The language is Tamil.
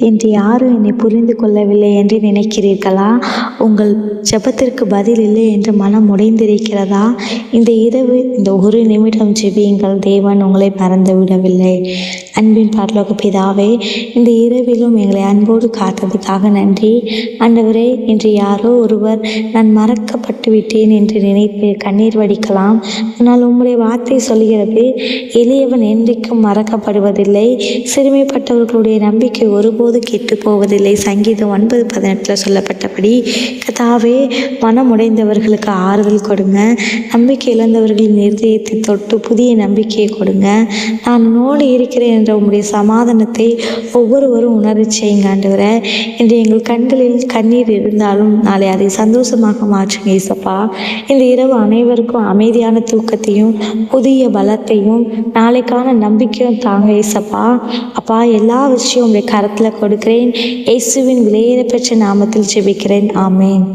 என்று யாரும் என்னை புரிந்து கொள்ளவில்லை என்று நினைக்கிறீர்களா? உங்கள் ஜெபத்திற்கு பதில் இல்லை என்று மனம் உடைந்திருக்கிறதா? இந்த இரவு இந்த ஒரு நிமிடம் ஜெபியுங்கள். தேவன் உங்களை மறந்து விடவில்லை. அன்பின் பரலோக பிதாவே, இந்த இரவிலும் எங்களை அன்போடு காத்ததுக்காக நன்றி. ஆண்டவரே, இன்று யாரோ ஒருவர் நான் மறக்கப்பட்டு விட்டேன் என்று நினைத்து கண்ணீர் வடிக்கலாம். ஆனால் உம்முடைய வார்த்தை சொல்கிறது, எளியவன் என்றைக்கும் மறக்கப்படுவதில்லை, சிறுமைப்பட்டவர்களுடைய நம்பிக்கை ஒருபோது கெட்டு போவதில்லை. சங்கீதம் 9:18 சொல்லப்பட்டபடி கர்த்தாவே, மனமுடைந்தவர்களுக்கு ஆறுதல் கொடுங்க. நம்பிக்கை இழந்தவர்களின் இருதயத்தை தொட்டு புதிய நம்பிக்கையை கொடுங்க. நான் உன்னோடு இருக்கிறேன் என்ற உங்களுடைய சமாதானத்தை ஒவ்வொருவரும் உணரச் செய்யுங்க. ஆண்டவரே, இன்று எங்கள் கண்களில் கண்ணீர் இருந்தாலும் நாளை அதை சந்தோஷமாக மாற்றுங்க இயேசப்பா. இந்த இரவு அனைவருக்கும் அமைதியான தூக்கத்தையும் புதிய பலத்தையும் நாளைக்கான நம்பிக்கையும் தாங்க இயேசப்பா. அப்பா, எல்லா விஷயம் உங்களுடைய கரத்தில் கொடுக்கிறேன். இயேசுவின் விலையேற பெற்ற நாமத்தில் ஜெபிக்கிறேன். ஆமென்.